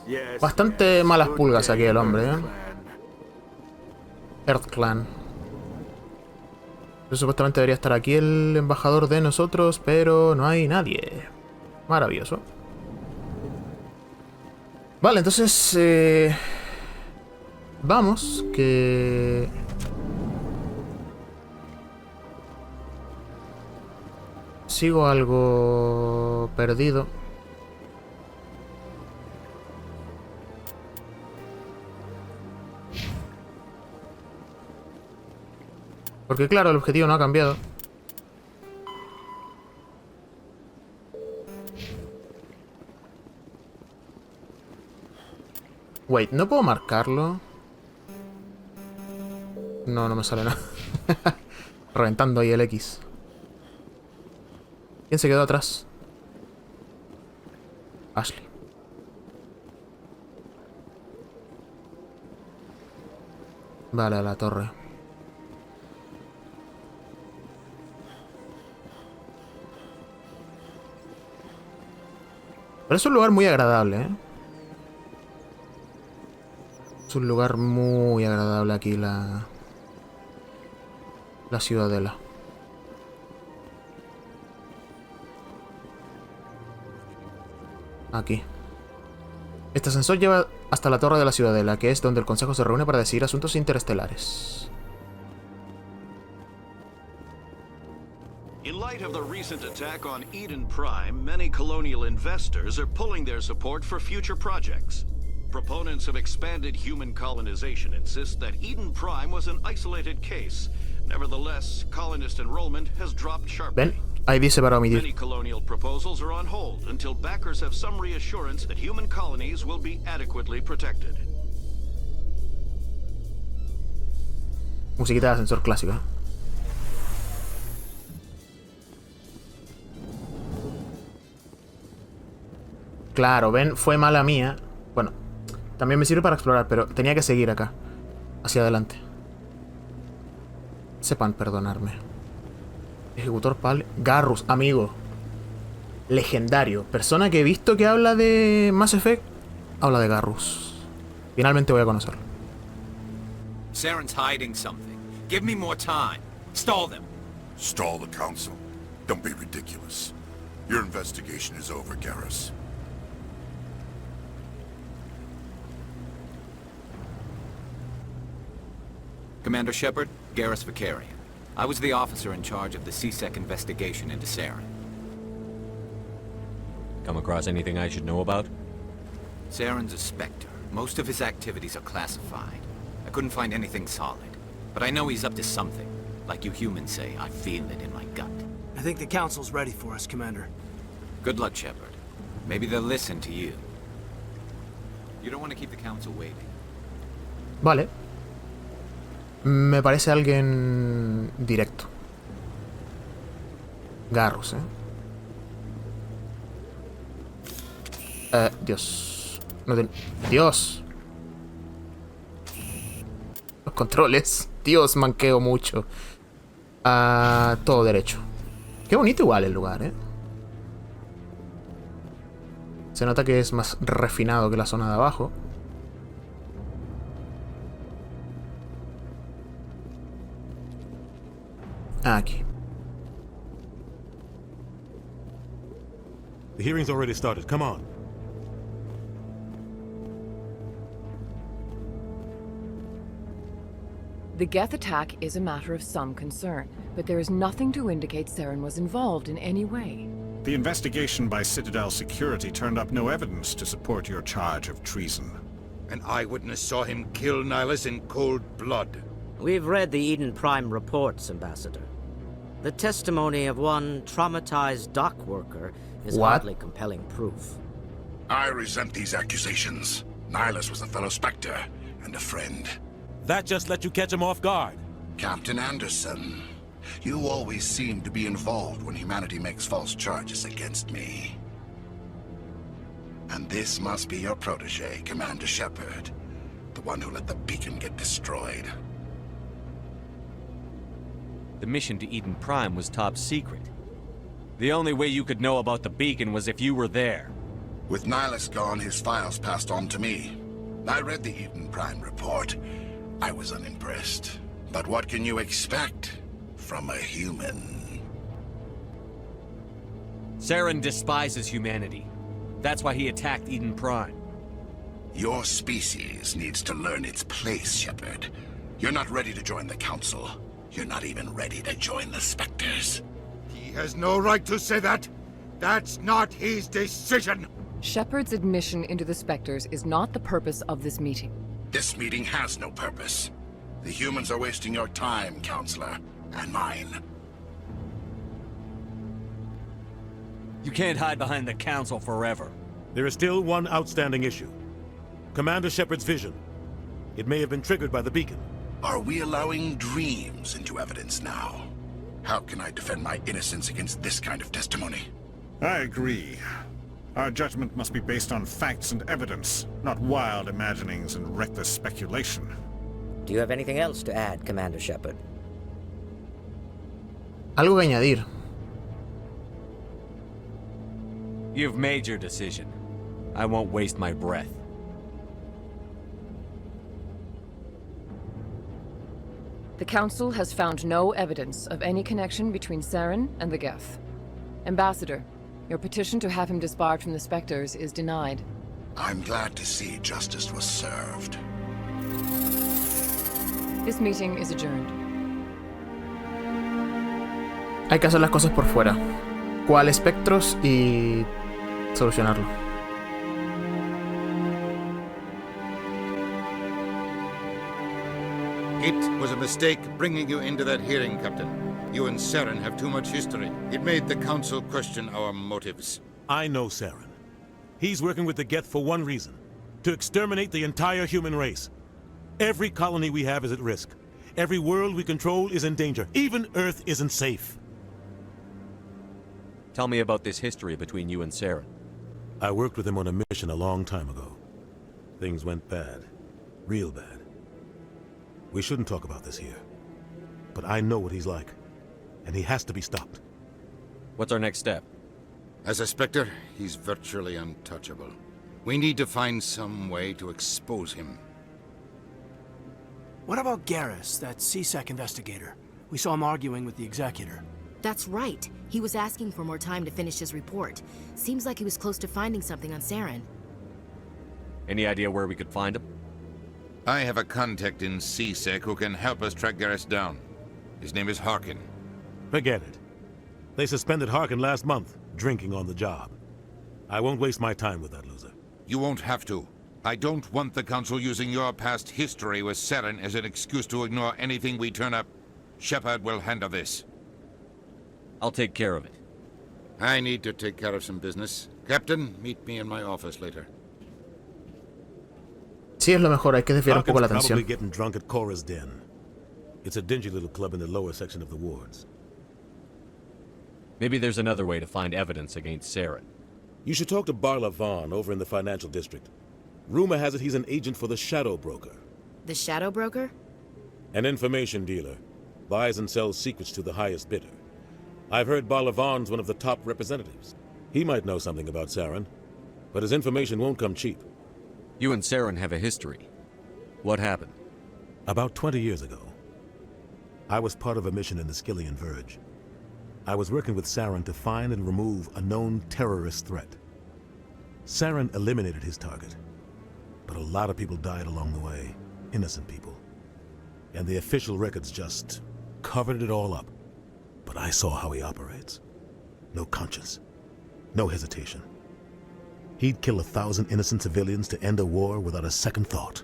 Yes, Bastante malas pulgas aquí el hombre, ¿eh? EarthClan. Pero supuestamente debería estar aquí el embajador de nosotros, pero no hay nadie. Maravilloso. Vale, entonces... vamos, que... sigo algo perdido. Porque claro, el objetivo no ha cambiado. Wait, ¿no puedo marcarlo? No, no me sale nada. Reventando ahí el X. ¿Quién se quedó atrás? Ashley. Vale, a la torre. Pero es un lugar muy agradable, ¿eh? Es un lugar muy agradable aquí, la Ciudadela. Aquí. Este ascensor lleva hasta la torre de la Ciudadela, que es donde el Consejo se reúne para decidir asuntos interestelares. In light of the recent attack on Eden Prime, many colonial investors are pulling their support for future projects. Proponents of expanded human colonization insist that Eden Prime was an isolated case. Nevertheless, colonist enrollment has dropped sharply. ¿Ven? Ahí dice para omitir. Many colonial proposals are on hold until backers have some reassurance that human colonies will be adequately protected. Musiquita de ascensor clásica, ¿eh? Claro, ven, fue mala mía. Bueno, también me sirve para explorar, pero tenía que seguir acá. Hacia adelante. Sepan perdonarme. Ejecutor Pal... Garrus, amigo. Legendario. Persona que he visto que habla de Mass Effect, habla de Garrus. Finalmente voy a conocerlo. Saren's hiding something. Give me more time. Stall them. Stall the council? Don't be ridiculous. Your investigation is over, Garrus. Commander Shepard, Garrus Vicarian. I was the officer in charge of the CSEC investigation into Saren. Come across anything I should know about? Saren's a Spectre. Most of his activities are classified. I couldn't find anything solid. But I know he's up to something. Like you humans say, I feel it in my gut. I think the council's ready for us, Commander. Good luck, Shepard. Maybe they'll listen to you. You don't want to keep the council waiting. Vale. Me parece alguien directo. Garrus, Dios. No ten... Dios. Los controles. Dios, manqueo mucho. Todo derecho. Qué bonito igual el lugar, Se nota que es más refinado que la zona de abajo. Aquí. The hearing's already started. Come on. The Geth attack is a matter of some concern, but there is nothing to indicate Saren was involved in any way. The investigation by Citadel Security turned up no evidence to support your charge of treason. An eyewitness saw him kill Nihilus in cold blood. We've read the Eden Prime reports, Ambassador. The testimony of one traumatized dock worker is hardly compelling proof. I resent these accusations. Nihilus was a fellow Spectre and a friend. That just let you catch him off guard. Captain Anderson, you always seem to be involved when humanity makes false charges against me. And this must be your protege, Commander Shepard. The one who let the beacon get destroyed. The mission to Eden Prime was top secret. The only way you could know about the beacon was if you were there. With Nihilus gone, his files passed on to me. I read the Eden Prime report. I was unimpressed. But what can you expect? from a human. Saren despises humanity. That's why he attacked Eden Prime. Your species needs to learn its place, Shepard. You're not ready to join the Council. You're not even ready to join the Spectres. He has no right to say that. That's not his decision. Shepard's admission into the Spectres is not the purpose of this meeting. This meeting has no purpose. The humans are wasting your time, Counselor, and mine. You can't hide behind the Council forever. There is still one outstanding issue. Commander Shepard's vision. It may have been triggered by the beacon. Are we allowing dreams into evidence now? How can I defend my innocence against this kind of testimony? I agree. Our judgment must be based on facts and evidence, not wild imaginings and reckless speculation. Do you have anything else to add, Commander Shepard? Algo que añadir. You've made your decision. I won't waste my breath. The Council has found no evidence of any connection between Saren and the Geth. Ambassador, your petition to have him disbarred from the Spectres is denied. I'm glad to see justice was served. This meeting is adjourned. Hay que hacer las cosas por fuera. ¿Cuál espectros? Y solucionarlo. It was a mistake bringing you into that hearing, Captain. You and Saren have too much history. It made the Council question our motives. I know Saren. He's working with the Geth for one reason. To exterminate the entire human race. Every colony we have is at risk. Every world we control is in danger. Even Earth isn't safe. Tell me about this history between you and Saren. I worked with him on a mission a long time ago. Things went bad. Real bad. We shouldn't talk about this here. But I know what he's like. And he has to be stopped. What's our next step? As a Spectre, he's virtually untouchable. We need to find some way to expose him. What about Garrus, that CSEC investigator? We saw him arguing with the Executor. That's right. He was asking for more time to finish his report. Seems like he was close to finding something on Saren. Any idea where we could find him? I have a contact in CSEC who can help us track Garrus down. His name is Harkin. Forget it. They suspended Harkin last month, drinking on the job. I won't waste my time with that loser. You won't have to. I don't want the Council using your past history with Saren as an excuse to ignore anything we turn up. Shepard will handle this. I'll take care of it. I need to take care of some business. Captain, meet me in my office later. Sí, es lo mejor. Hay que desviar un poco la Harkin's atención. probably getting drunk at Cora's Den. It's a dingy little club in the lower section of the wards. Maybe there's another way to find evidence against Saren. You should talk to Barla Vaughn over in the financial district. Rumor has it he's an agent for the Shadow Broker. The Shadow Broker? An information dealer. Buys and sells secrets to the highest bidder. I've heard Barla Vaughn's one of the top representatives. He might know something about Saren, but his information won't come cheap. You and Saren have a history. What happened? About 20 years ago, I was part of a mission in the Skillian Verge. I was working with Saren to find and remove a known terrorist threat. Saren eliminated his target, but a lot of people died along the way, innocent people. And the official records just covered it all up. But I saw how he operates. No conscience, no hesitation. He'd kill 1,000 innocent civilians to end a war without a second thought.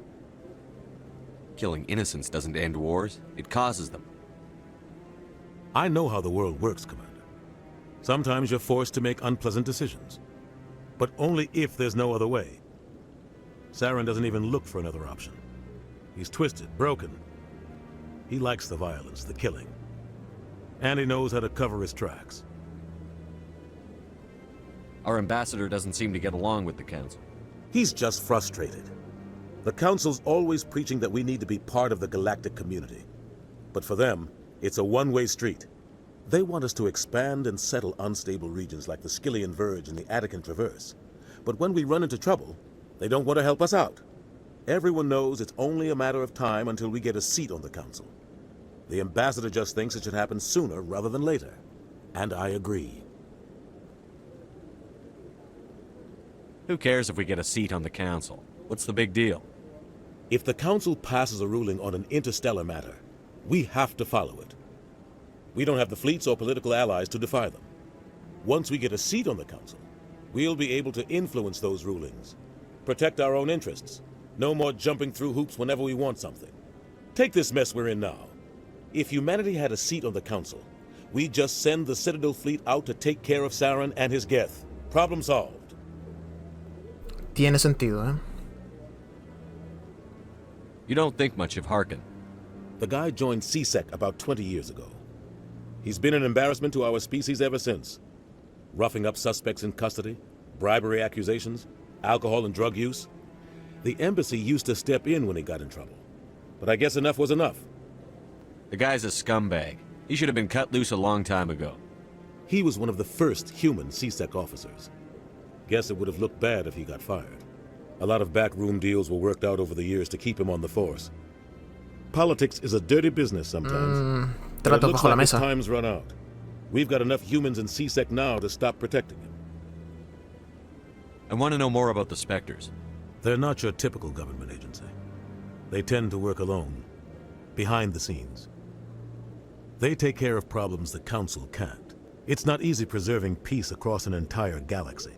Killing innocents doesn't end wars, it causes them. I know how the world works, Commander. Sometimes you're forced to make unpleasant decisions. But only if there's no other way. Saren doesn't even look for another option. He's twisted, broken. He likes the violence, the killing. And he knows how to cover his tracks. Our ambassador doesn't seem to get along with the Council. He's just frustrated. The Council's always preaching that we need to be part of the galactic community. But for them, it's a one-way street. They want us to expand and settle unstable regions like the Skillian Verge and the Attican Traverse. But when we run into trouble, they don't want to help us out. Everyone knows it's only a matter of time until we get a seat on the Council. The ambassador just thinks it should happen sooner rather than later. And I agree. Who cares if we get a seat on the council? What's the big deal? If the council passes a ruling on an interstellar matter, we have to follow it. We don't have the fleets or political allies to defy them. Once we get a seat on the council, we'll be able to influence those rulings, protect our own interests. No more jumping through hoops whenever we want something. Take this mess we're in now. If humanity had a seat on the council, we'd just send the Citadel fleet out to take care of Saren and his Geth. Problem solved. Tiene sentido, eh? You don't think much of Harkin. The guy joined CSEC about 20 years ago. He's been an embarrassment to our species ever since. Roughing up suspects in custody, bribery accusations, alcohol and drug use. The embassy used to step in when he got in trouble. But I guess enough was enough. The guy's a scumbag. He should have been cut loose a long time ago. He was one of the first human CSEC officers. Guess it would have looked bad if he got fired. A lot of backroom deals were worked out over the years to keep him on the force. Politics is a dirty business sometimes. But it looks like his time's run out. We've got enough humans in CSEC now to stop protecting him. I want to know more about the Spectres. They're not your typical government agency. They tend to work alone, behind the scenes. They take care of problems the Council can't. It's not easy preserving peace across an entire galaxy.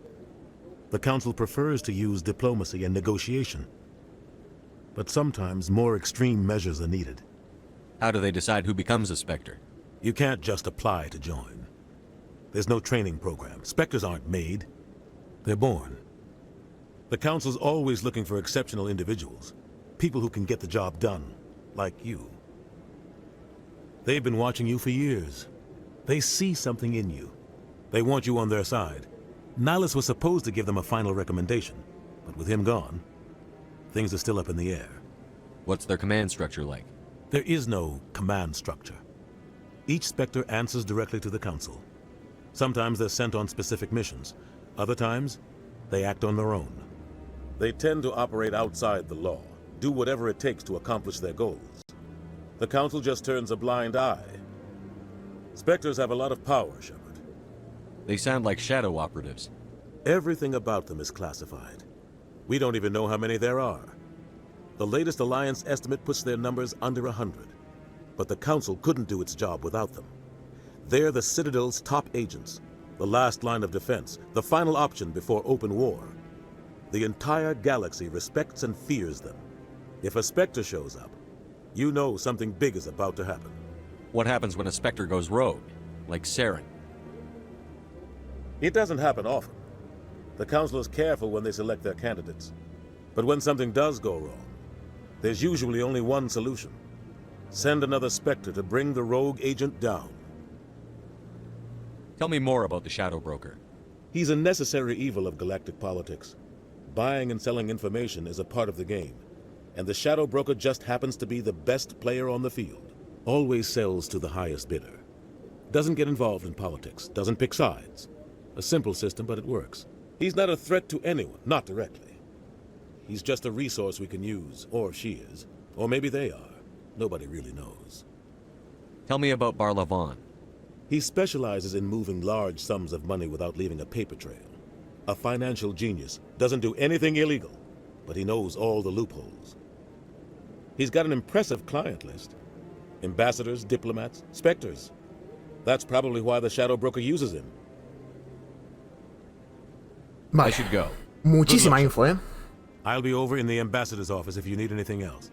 The Council prefers to use diplomacy and negotiation. But sometimes more extreme measures are needed. How do they decide who becomes a Spectre? You can't just apply to join. There's no training program. Spectres aren't made. They're born. The Council's always looking for exceptional individuals. People who can get the job done, like you. They've been watching you for years. They see something in you. They want you on their side. Nihilus was supposed to give them a final recommendation, but with him gone, things are still up in the air. What's their command structure like? There is no command structure. Each Spectre answers directly to the Council. Sometimes they're sent on specific missions. Other times, they act on their own. They tend to operate outside the law, do whatever it takes to accomplish their goals. The Council just turns a blind eye. Spectres have a lot of power, Shepard. They sound like shadow operatives. Everything about them is classified. We don't even know how many there are. The latest Alliance estimate puts their numbers under 100. But the Council couldn't do its job without them. They're the Citadel's top agents, the last line of defense, the final option before open war. The entire galaxy respects and fears them. If a Spectre shows up, you know something big is about to happen. What happens when a Spectre goes rogue, like Saren? It doesn't happen often. The Council is careful when they select their candidates. But when something does go wrong, there's usually only one solution. Send another Spectre to bring the rogue agent down. Tell me more about the Shadow Broker. He's a necessary evil of galactic politics. Buying and selling information is a part of the game, and the Shadow Broker just happens to be the best player on the field. Always sells to the highest bidder. Doesn't get involved in politics, doesn't pick sides. A simple system, but it works. He's not a threat to anyone, not directly. He's just a resource we can use, or she is. Or maybe they are. Nobody really knows. Tell me about Barlavon. He specializes in moving large sums of money without leaving a paper trail. A financial genius, doesn't do anything illegal, but he knows all the loopholes. He's got an impressive client list. Ambassadors, diplomats, Spectres. That's probably why the Shadow Broker uses him. I should go. Muchísima info, eh. I'll be over in the ambassador's office if you need anything else.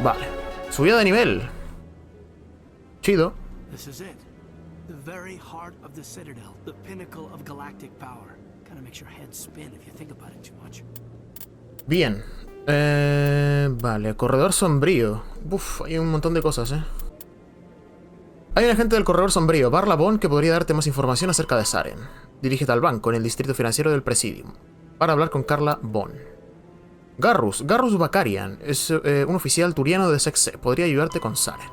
Vale. Subida de nivel. Chido. This is it. The very heart of the Citadel. The pinnacle of galactic power. Kind of makes your head spin if you think about it too much. Bien. Vale, corredor sombrío. Uf, hay un montón de cosas, Hay un agente del corredor sombrío, Barlavon, que podría darte más información acerca de Saren. Dirígete al banco en el distrito financiero del Presidium para hablar con Carla Von. Garrus Bakarian es un oficial turiano de Sexce. Podría ayudarte con Saren.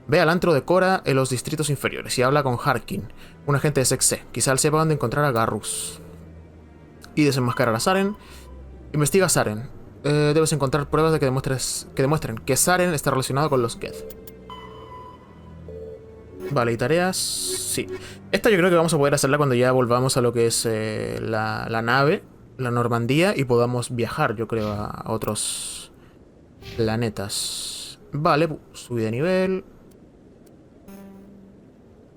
Ve al antro de Cora en los distritos inferiores y habla con Harkin, un agente de Sexce. Quizá él sepa dónde encontrar a Garrus. Y desenmascarar a Saren. Investiga a Saren. debes encontrar pruebas de que demuestren que Saren está relacionado con los Geth. Vale, y tareas... Sí. Esta yo creo que vamos a poder hacerla cuando ya volvamos a lo que es la nave, la Normandía, y podamos viajar, yo creo, a otros planetas. Vale, subí de nivel.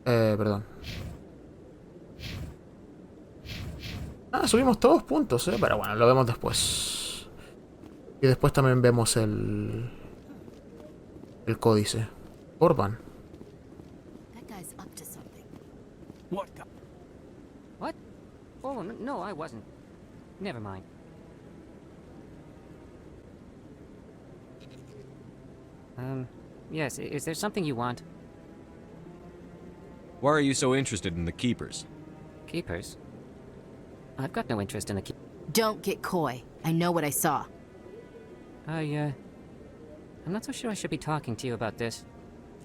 Perdón. Ah, subimos todos puntos, pero bueno, lo vemos después. Y después también vemos el códice. Orban. What? Oh, no, I wasn't. Never mind. Yes, is there something you want? Why are you so interested in the Keepers? Keepers? I've got no interest in the Don't get coy. I know what I saw. I'm not so sure I should be talking to you about this.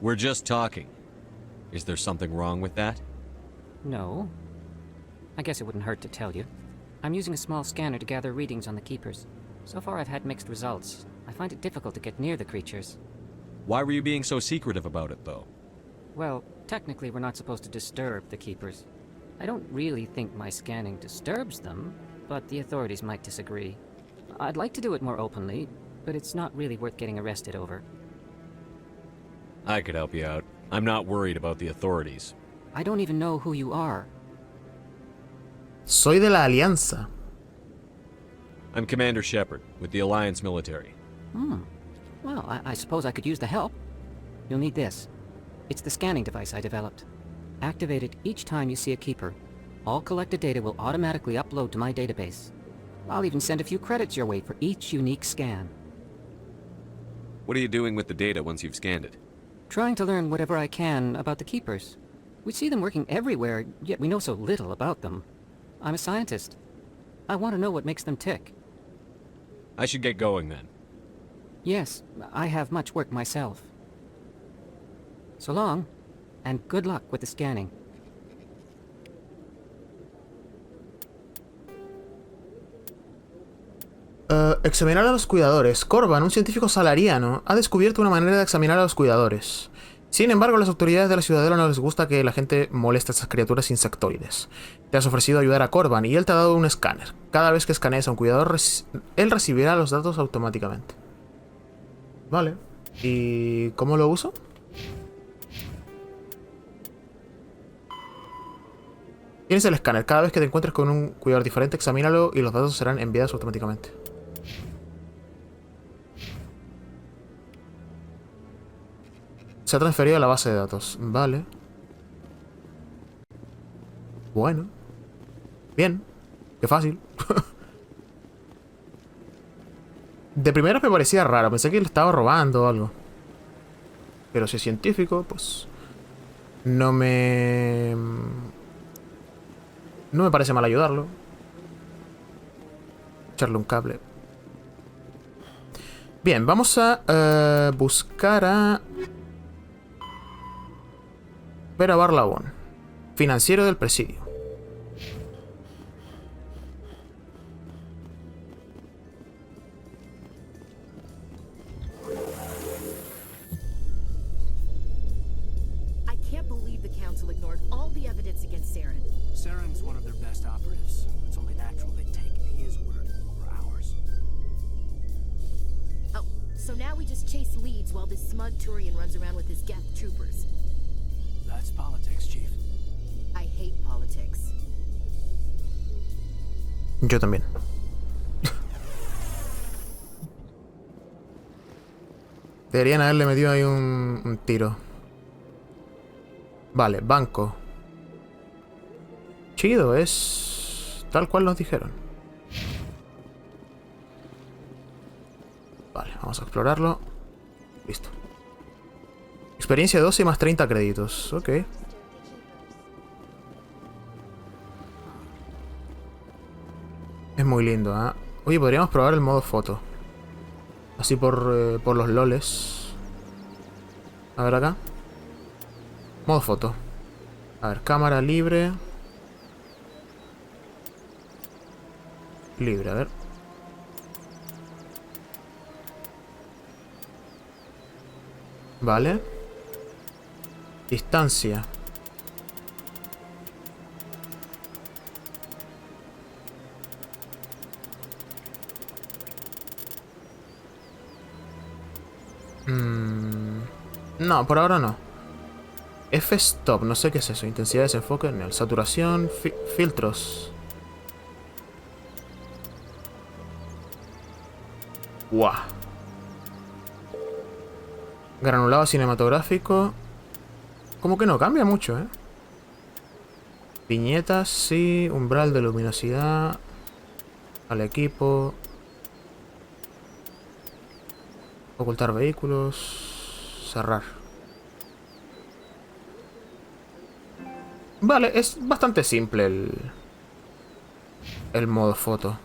We're just talking. Is there something wrong with that? No. I guess it wouldn't hurt to tell you. I'm using a small scanner to gather readings on the Keepers. So far I've had mixed results. I find it difficult to get near the creatures. Why were you being so secretive about it, though? Well, technically we're not supposed to disturb the Keepers. I don't really think my scanning disturbs them, but the authorities might disagree. I'd like to do it more openly, but it's not really worth getting arrested over. I could help you out. I'm not worried about the authorities. I don't even know who you are. Soy de la Alianza. I'm Commander Shepard, with the Alliance military. Well, I suppose I could use the help. You'll need this. It's the scanning device I developed. Activate it each time you see a Keeper. All collected data will automatically upload to my database. I'll even send a few credits your way for each unique scan. What are you doing with the data once you've scanned it? Trying to learn whatever I can about the Keepers. We see them working everywhere, yet we know so little about them. I'm a scientist. I want to know what makes them tick. I should get going then. Yes, I have much work myself. So long, and good luck with the scanning. Examinar a los cuidadores. Corban, un científico salariano, ha descubierto una manera de examinar a los cuidadores. Sin embargo, a las autoridades de la Ciudadela no les gusta que la gente moleste a estas criaturas insectoides. Te has ofrecido ayudar a Corban y él te ha dado un escáner. Cada vez que escanees a un cuidador, él recibirá los datos automáticamente. Vale. ¿Y cómo lo uso? Tienes el escáner. Cada vez que te encuentres con un cuidador diferente, examínalo y los datos serán enviados automáticamente. Se ha transferido a la base de datos. Vale. Bueno. Bien. Qué fácil. De primeras me parecía raro. Pensé que le estaba robando o algo. Pero si es científico, pues... No me parece mal ayudarlo. Echarle un cable. Bien, vamos a buscar a... Vera Barlabón, financiero del presidio. I can't believe the council ignored all the evidence against Saren. Saren's one of their best operatives. It's only natural they take his word over ours. Oh, so now we just chase leads while this smug Turian runs around with his Geth troopers. That's politics, Chief. I hate politics. Yo también. Deberían haberle metido ahí un tiro. Vale, banco. Chido, es tal cual nos dijeron. Vale, vamos a explorarlo. Listo. Experiencia 12 más 30 créditos. Ok. Es muy lindo, ¿eh? Oye, podríamos probar el modo foto. Así por los loles. A ver acá. Modo foto. A ver, cámara libre. Libre, a ver. Vale. Distancia. No, por ahora no. F-stop, no sé qué es eso. Intensidad de desenfoque, no. Saturación, filtros. Guau. Granulado cinematográfico. Como que no cambia mucho, ¿eh? Viñetas, sí. Umbral de luminosidad. Al equipo. Ocultar vehículos. Cerrar. Vale, es bastante simple el modo foto.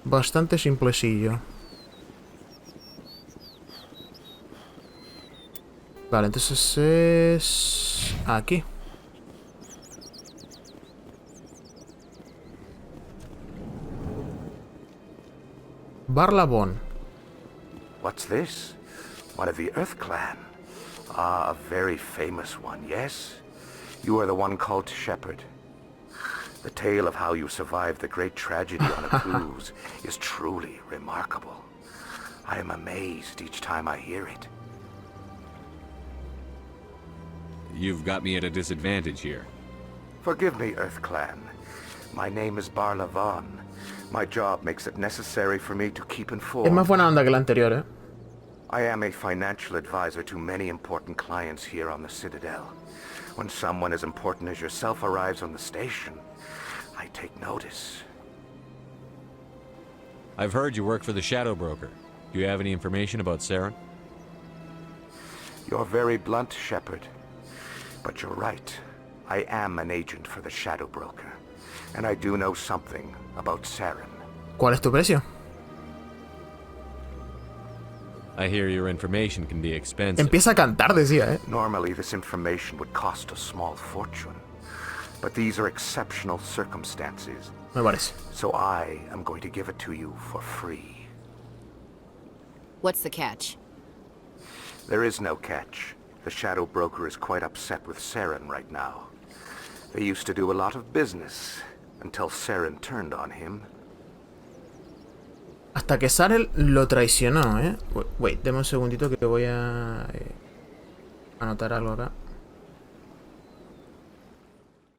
Bastante simplecillo. Vale, entonces es... aquí. Barlabón. What's this? One of the Earth Clan. Ah, a very famous one, yes? You are the one called Shepard. The tale of how you survived the great tragedy on a cruise is truly remarkable. I am amazed each time I hear it. You've got me at a disadvantage here. Forgive me, Earth Clan. My name is Barlavon. My job makes it necessary for me to keep informed. Es más buena onda que la anterior, ¿eh? I am a financial advisor to many important clients here on the Citadel. When someone as important as yourself arrives on the station, I take notice. I've heard you work for the Shadow Broker. Do you have any information about Saren? You're very blunt, Shepard. But you're right. I am an agent for the Shadow Broker. And I do know something about Saren. ¿Cuál es tu precio? I hear your information can be expensive. Empieza a cantar, decía, ¿eh? Normally this information would cost a small fortune. But these are exceptional circumstances. Me parece. So I am going to give it to you for free. What's the catch? There is no catch. The Shadow Broker is quite upset with Saren right now. They used to do a lot of business until Saren turned on him. Hasta que Saren lo traicionó, ¿eh? Wait, deme un segundito que voy a anotar algo acá.